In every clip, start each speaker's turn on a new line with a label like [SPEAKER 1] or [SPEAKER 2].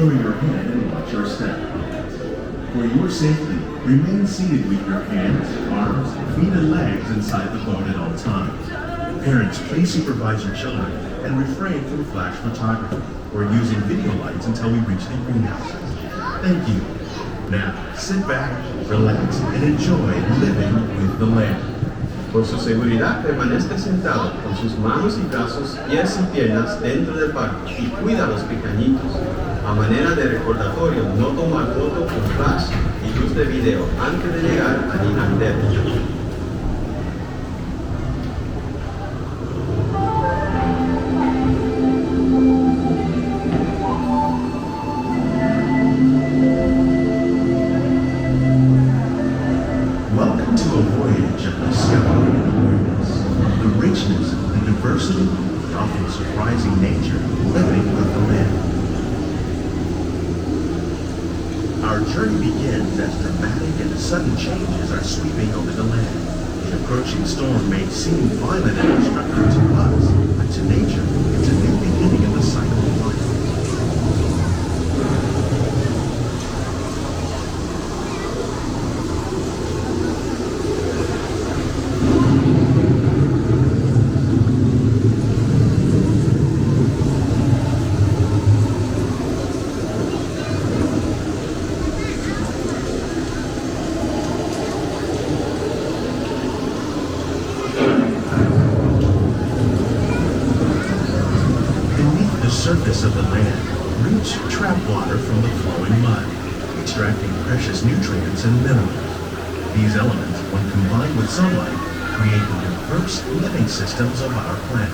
[SPEAKER 1] lower your head and watch your step. For your safety, remain seated with your hands, arms, feet, and legs inside the boat at all times. Parents, please supervise your children and refrain from flash photography or using video lights until we reach the greenhouses. Thank you. Now, sit back, relax, and enjoy living with the land.
[SPEAKER 2] Por su seguridad, permanezca sentado con sus manos y brazos, pies y piernas dentro del barco y cuida a los pequeñitos. A manera de recordatorio, no tomar foto con flash y luz de video antes de llegar al inandero.
[SPEAKER 1] Welcome to a voyage of discovery and awareness. The richness, the diversity, the often surprising nature living with the land. Our journey begins as dramatic and sudden changes are sweeping over the land. The approaching storm may seem violent and destructive to us, but to nature, it's a new beginning in the cycle of life. Surface of the land, roots trap water from the flowing mud, extracting precious nutrients and minerals. These elements, when combined with sunlight, create the diverse living systems of our planet.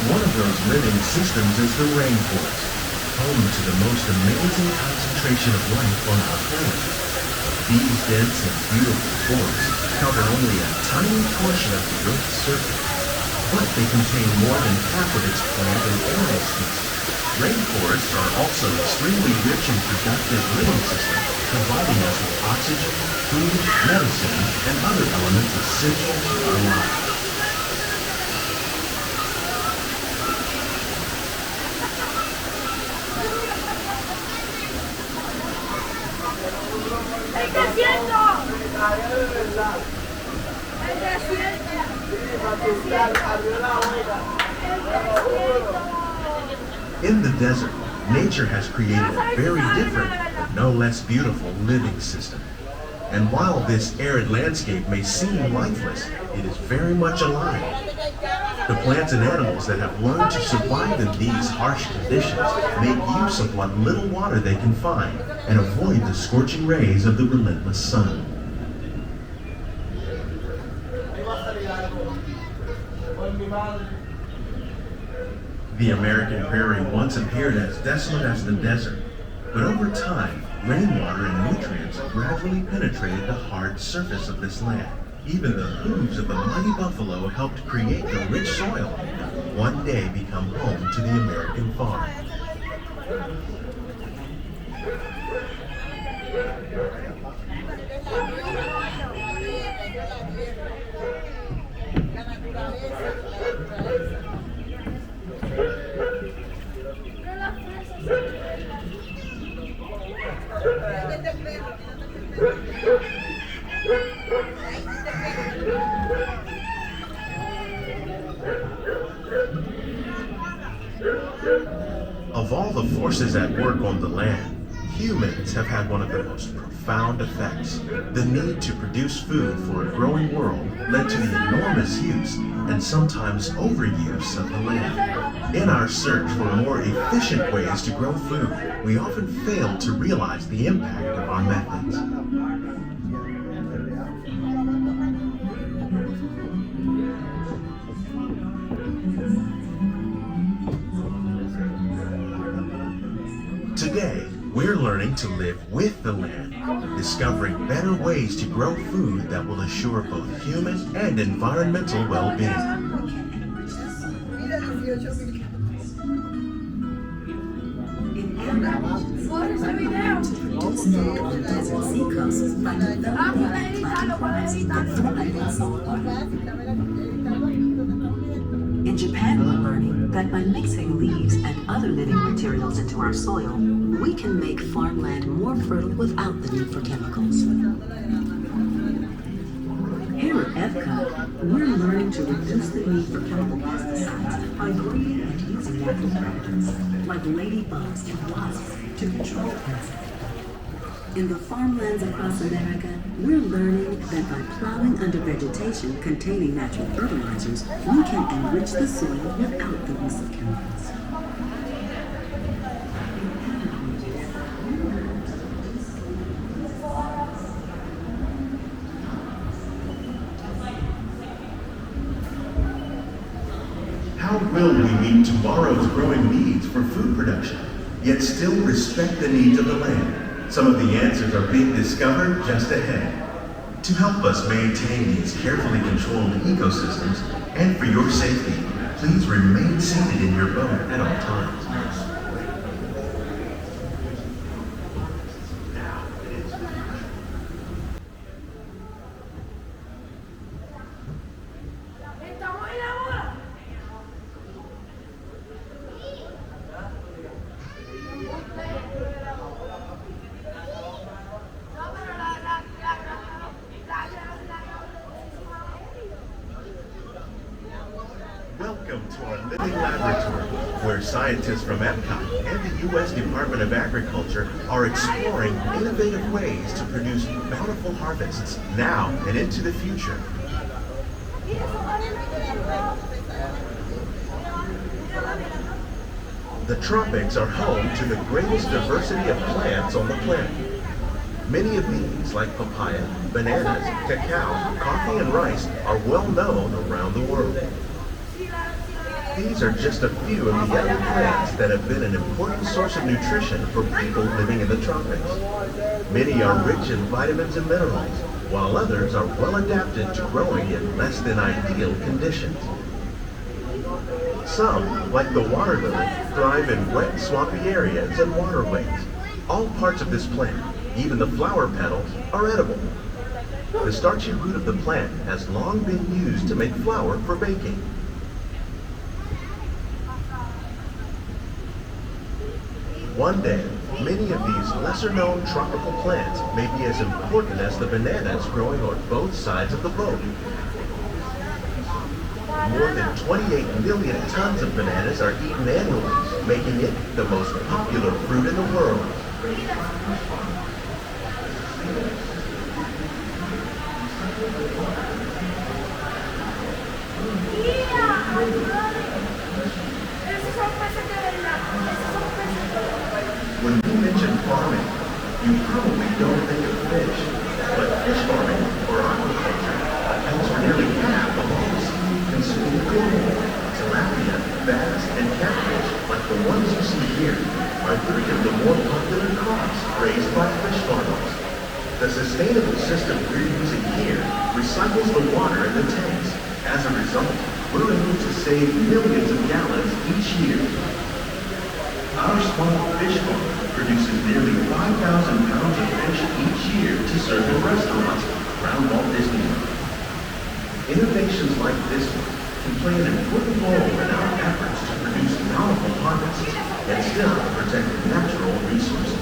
[SPEAKER 1] One of those living systems is the rainforest, home to the most amazing concentration of life on our planet. These dense and beautiful forests cover only a tiny portion of the Earth's surface, but they contain more than half of its plant and animal species. Rainforests are also extremely rich and productive living systems, providing us with oxygen, food, medicine, and other elements essential to our lives. In the desert, nature has created a very different, but no less beautiful living system. And while this arid landscape may seem lifeless, it is very much alive. The plants and animals that have learned to survive in these harsh conditions make use of what little water they can find and avoid the scorching rays of the relentless sun. The American prairie once appeared as desolate as the desert, but over time, rainwater and nutrients gradually penetrated the hard surface of this land. Even the hooves of the mighty buffalo helped create the rich soil that will one day become home to the American farm. Of all the forces at work on the land, humans have had one of the most profound effects. The need to produce food for a growing world led to the enormous use and sometimes overuse of the land. In our search for more efficient ways to grow food, we often fail to realize the impact of our methods. Today, we're learning to live with the land, discovering better ways to grow food that will assure both human and environmental well-being.
[SPEAKER 3] Produce food on desert seacoasts by developing and planting crops that thrive in salt water. In Japan, we're learning that by mixing leaves and other living materials into our soil, we can make farmland more fertile without the need for chemicals. Here at Epcot, we're learning to reduce the need for chemical pesticides by breeding and using natural predators, like ladybugs and wasps, to control pests. In the farmlands across America, we're learning that by plowing under vegetation containing natural fertilizers, we can enrich the soil without the use of chemicals.
[SPEAKER 1] How will we meet tomorrow's growing needs for food production, yet still respect the needs of the land? Some of the answers are being discovered just ahead. To help us maintain these carefully controlled ecosystems, and for your safety, please remain seated in your boat at all times. Welcome to our living laboratory, where scientists from Epcot and the U.S. Department of Agriculture are exploring innovative ways to produce bountiful harvests now and into the future. The tropics are home to the greatest diversity of plants on the planet. Many of these, like papaya, bananas, cacao, coffee, and rice, are well known around the world. These are just a few of the edible plants that have been an important source of nutrition for people living in the tropics. Many are rich in vitamins and minerals, while others are well adapted to growing in less than ideal conditions. Some, like the water lily, thrive in wet, swampy areas and waterways. All parts of this plant, even the flower petals, are edible. The starchy root of the plant has long been used to make flour for baking. One day, many of these lesser-known tropical plants may be as important as the bananas growing on both sides of the boat. More than 28 million tons of bananas are eaten annually, making it the most popular fruit in the world. When we mention farming, you probably don't think of fish, but fish farming, or aquaculture, accounts for nearly half of all the seafood consumed globally. Tilapia, bass, and catfish, like the ones you see here, are three of the more popular crops raised by fish farmers. The sustainable system we're using here recycles the water in the tanks. As a result, we're able to save millions of gallons each year. Our small fish farm produces nearly 5,000 pounds of fish each year to serve in restaurants around Walt Disney World. Innovations like this one can play an important role in our efforts to produce bountiful harvests and still protect natural resources.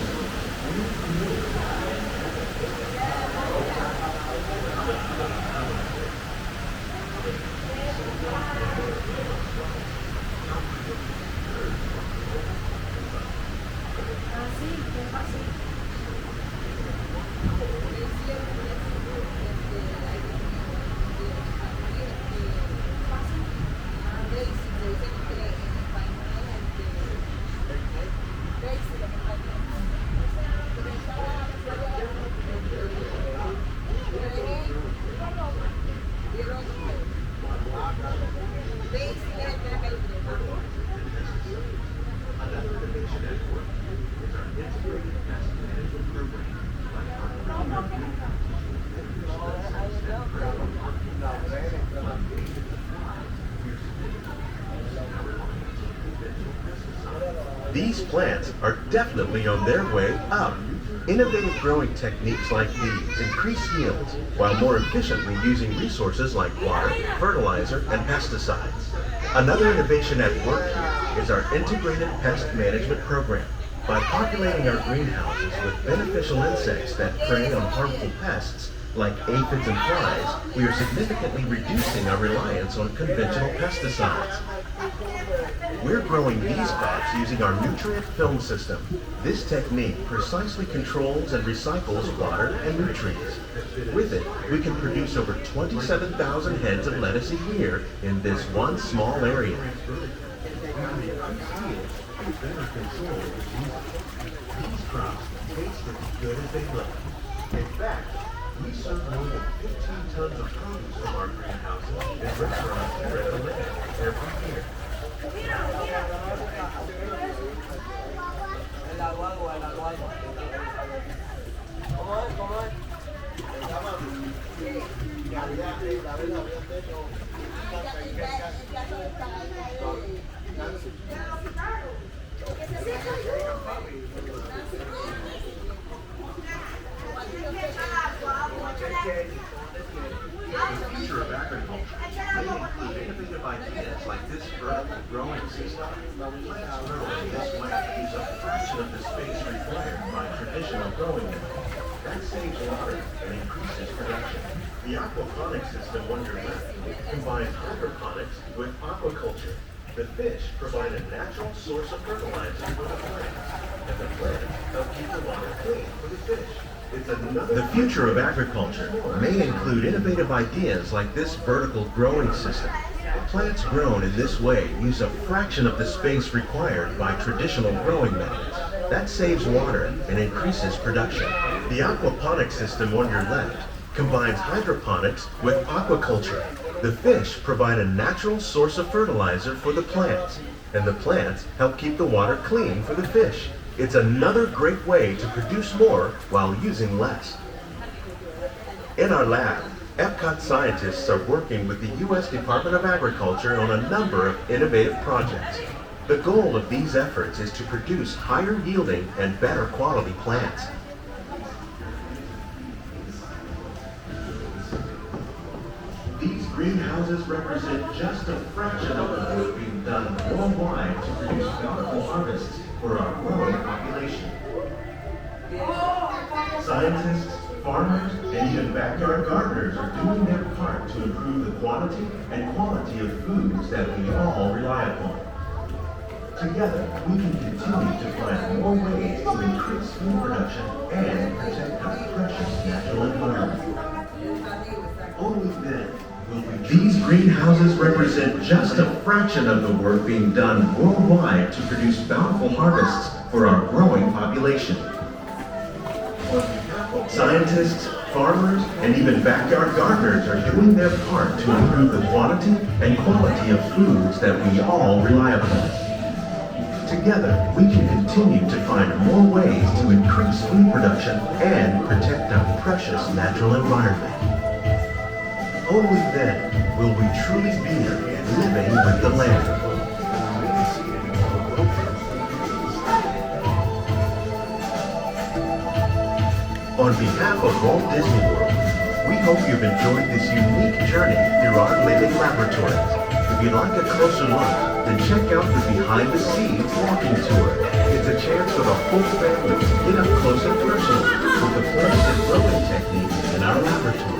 [SPEAKER 1] These plants are definitely on their way up. Innovative growing techniques like these increase yields while more efficiently using resources like water, fertilizer, and pesticides. Another innovation at work here is our integrated pest management program. By populating our greenhouses with beneficial insects that prey on harmful pests, like aphids and flies, we are significantly reducing our reliance on conventional pesticides. We're growing these crops using our nutrient film system. This technique precisely controls and recycles water and nutrients. With it, we can produce over 27,000 heads of lettuce a year in this one small area. These crops taste as good as they look. In fact, we serve more than 15 tons of produce from our greenhouses in restaurants here at the land every year. The future of agriculture may include innovative ideas like this vertical growing system. Plants grow in this way use a fraction of the space required by traditional growing methods. That saves water and increases production. The aquaponics system on your left combines hydroponics with aquaculture. The fish provide a natural source of fertilizer for the plants, and the plants help keep the water clean for the fish. The future of agriculture may include innovative ideas like this vertical growing system. Plants grown in this way use a fraction of the space required by traditional growing methods. That saves water and increases production. The aquaponics system on your left combines hydroponics with aquaculture. The fish provide a natural source of fertilizer for the plants, and the plants help keep the water clean for the fish. It's another great way to produce more while using less. In our lab, Epcot scientists are working with the U.S. Department of Agriculture on a number of innovative projects. The goal of these efforts is to produce higher yielding and better quality plants. These greenhouses represent just a fraction of the work being done worldwide to produce bountiful harvests for our growing population. Scientists, farmers, and even backyard gardeners are doing their part to improve the quantity and quality of foods that we all rely upon. Together, we can continue to find more ways to increase food production and protect our precious natural environment. Only then will we. These greenhouses represent just a fraction of the work being done worldwide to produce bountiful harvests for our growing population. Scientists, farmers, and even backyard gardeners are doing their part to improve the quantity and quality of foods that we all rely upon. Together, we can continue to find more ways to increase food production and protect our precious natural environment. Only then will we truly be living with the land. On behalf of Walt Disney World, we hope you've enjoyed this unique journey through our living laboratories. If you'd like a closer look, then check out the Behind the Scenes walking tour. It's a chance for the whole family to get up close and personal with the plants and growing techniques in our laboratory.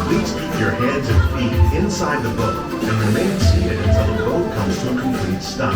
[SPEAKER 1] Please keep your hands and feet inside the boat and remain seated until the boat comes to a complete stop.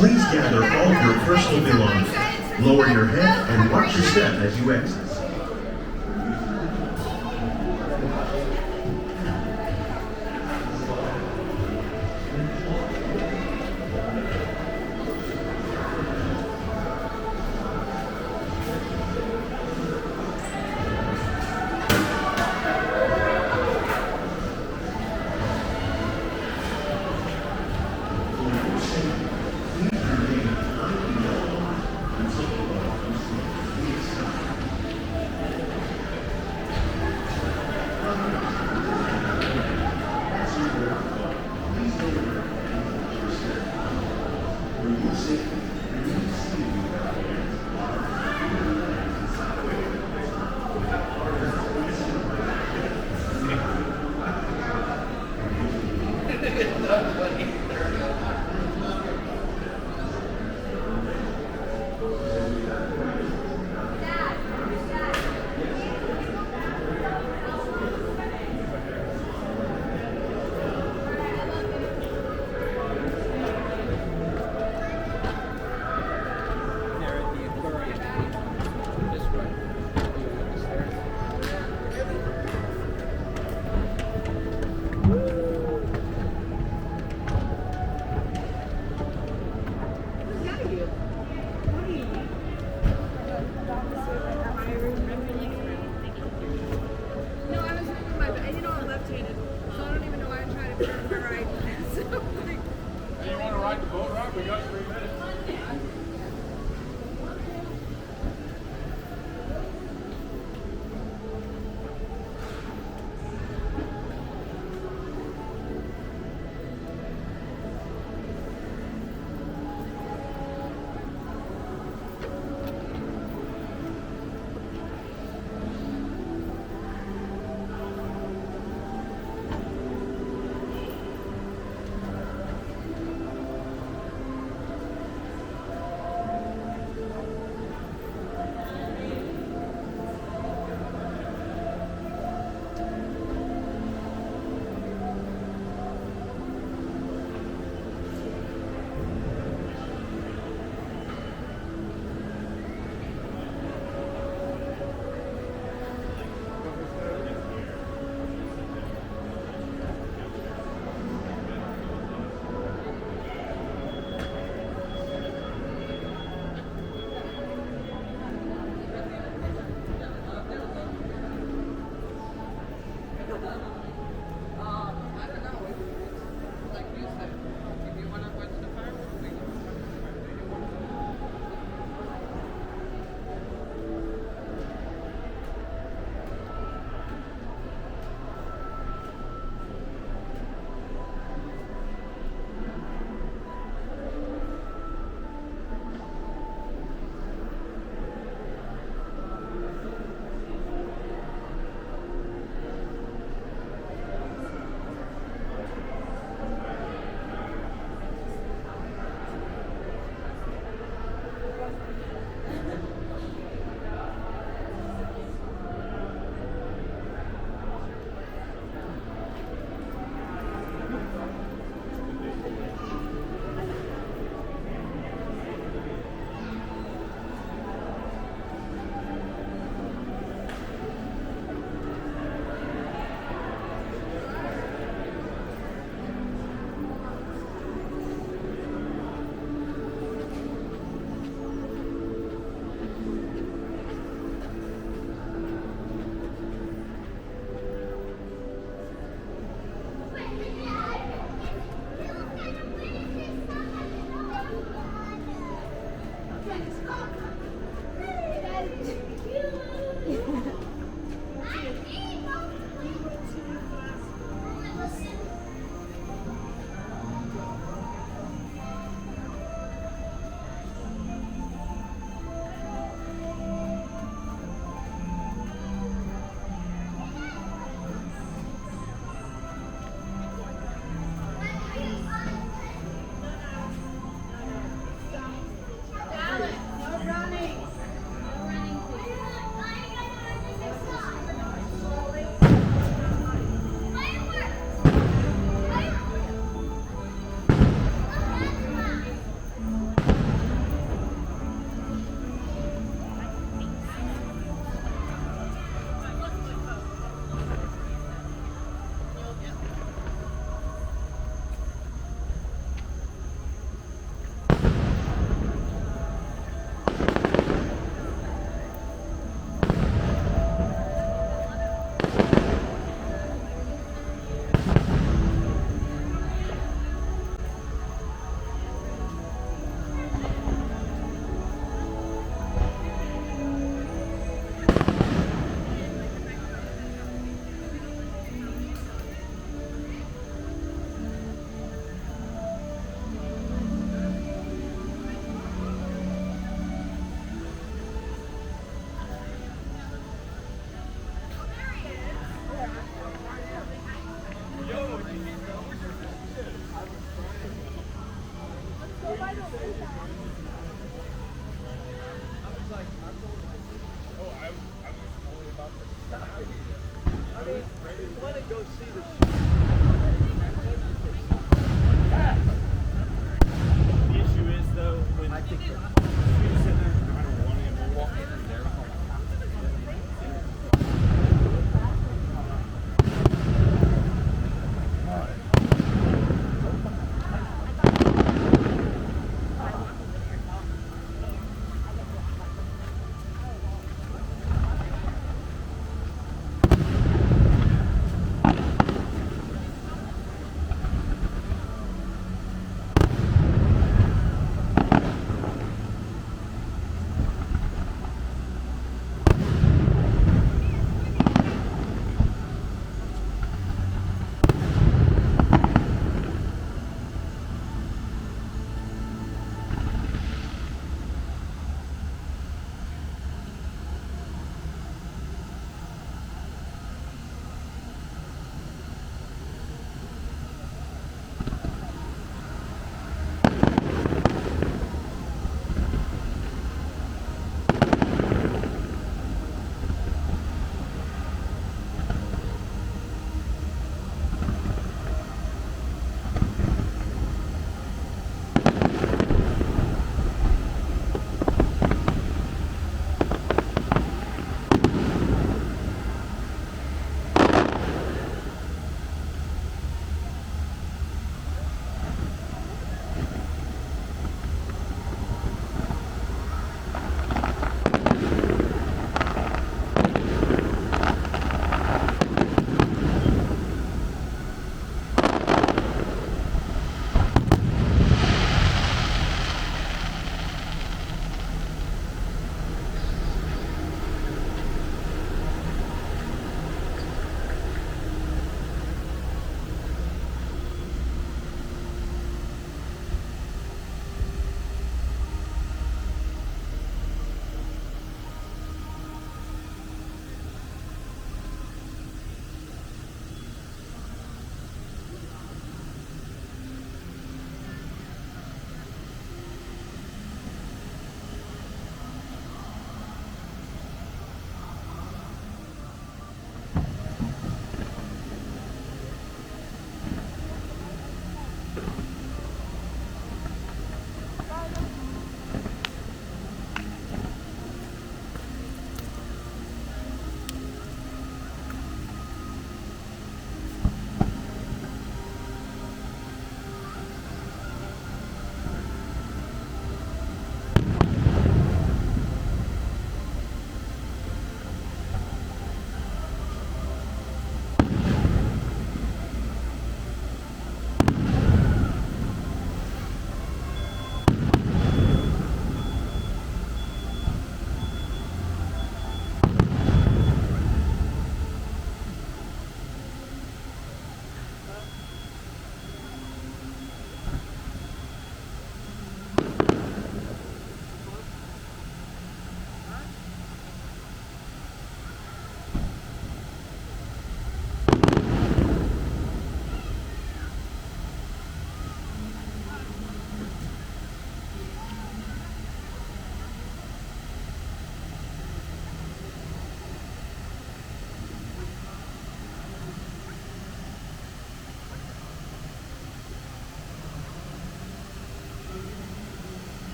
[SPEAKER 1] Please gather all of your personal belongings. Lower your head and watch your step as you exit.